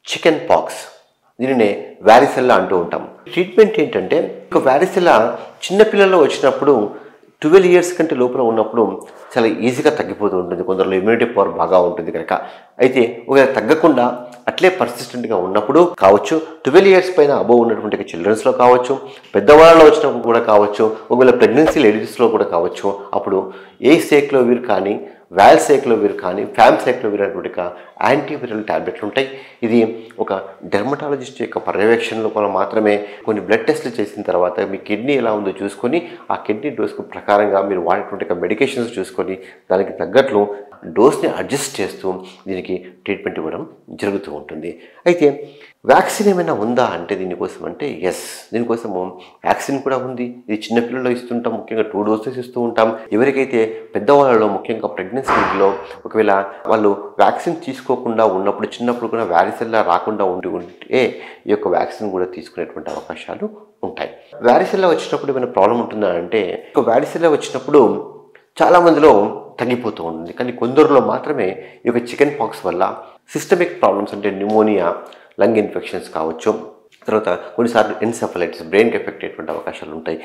Chicken pox, దీనినే varicella అంటూ ఉంటాం. ట్రీట్మెంట్ ఏంటంటే, ఒక వ్యారిసెల్లా చిన్నపిల్లల్లో వచ్చినప్పుడు 12 ఇయర్స్ కంటే లోపల ఉన్నప్పుడు చాలా ఈజీగా తగ్గిపోతూ ఉంటుంది. కొందరిలో ఇమ్యూనిటీ పవర్ బాగా ఉంటుంది కనుక. అయితే ఒకవేళ తగ్గకుండా అట్లే పర్సిస్టెంట్గా ఉన్నప్పుడు కావచ్చు, 12 ఇయర్స్ పైన అబోవ్ ఉన్నటువంటి చిల్డ్రన్స్లో కావచ్చు, పెద్దవాళ్ళలో వచ్చినప్పుడు కూడా కావచ్చు, ఒకవేళ ప్రెగ్నెన్సీ లేడీస్లో కూడా కావచ్చు. అప్పుడు ఏసైక్లోవిర్ కానీ, వాల్సైక్లోవిర్ కానీ, ఫ్యామ్సైక్లోవిర్ అనేటువంటి యాంటీవైరల్ టాబ్లెట్లు ఉంటాయి. ఇది ఒక డెర్మటాలజిస్ట్ యొక్క పర్యవేక్షణలో కూడా మాత్రమే కొన్ని బ్లడ్ టెస్ట్లు చేసిన తర్వాత మీ కిడ్నీ ఎలా ఉందో చూసుకొని ఆ కిడ్నీ డోస్కు ప్రకారంగా మీరు వాడేటువంటి మెడికేషన్స్ చూసుకొని దానికి తగ్గట్లు డోస్ని అడ్జస్ట్ చేస్తూ దీనికి ట్రీట్మెంట్ ఇవ్వడం జరుగుతూ ఉంటుంది. అయితే వ్యాక్సిన్ ఏమైనా ఉందా అంటే దీనికోసం అంటే ఎస్, దీనికోసము వ్యాక్సిన్ కూడా ఉంది. ఇది చిన్నపిల్లల్లో ఇస్తుంటాం, ముఖ్యంగా 2 డోసెస్ ఇస్తూ ఉంటాం. ఎవరికైతే పెద్దవాళ్ళలో ముఖ్యంగా ప్రెగ్నెన్సీలో ఒకవేళ వాళ్ళు వ్యాక్సిన్ తీసుకోకుండా ఉన్నప్పుడు చిన్నప్పుడు కూడా వ్యారిసెల్లా రాకుండా ఉంటే ఈ యొక్క వ్యాక్సిన్ కూడా తీసుకునేటువంటి అవకాశాలు ఉంటాయి. వ్యారిసెల్లా వచ్చినప్పుడు ఏమైనా ప్రాబ్లం ఉంటుందా అంటే, వ్యారిసెల్లా వచ్చినప్పుడు చాలామందిలో తగ్గిపోతూ ఉంటుంది. కానీ కొందరిలో మాత్రమే ఈ యొక్క చికెన్ పాక్స్ వల్ల సిస్టమిక్ ప్రాబ్లమ్స్ అంటే న్యూమోనియా, లంగ్ ఇన్ఫెక్షన్స్ కావచ్చు, తర్వాత కొన్నిసార్లు ఎన్సెఫలైటిస్, బ్రెయిన్కి ఎఫెక్ట్ అయ్యేటువంటి అవకాశాలు ఉంటాయి.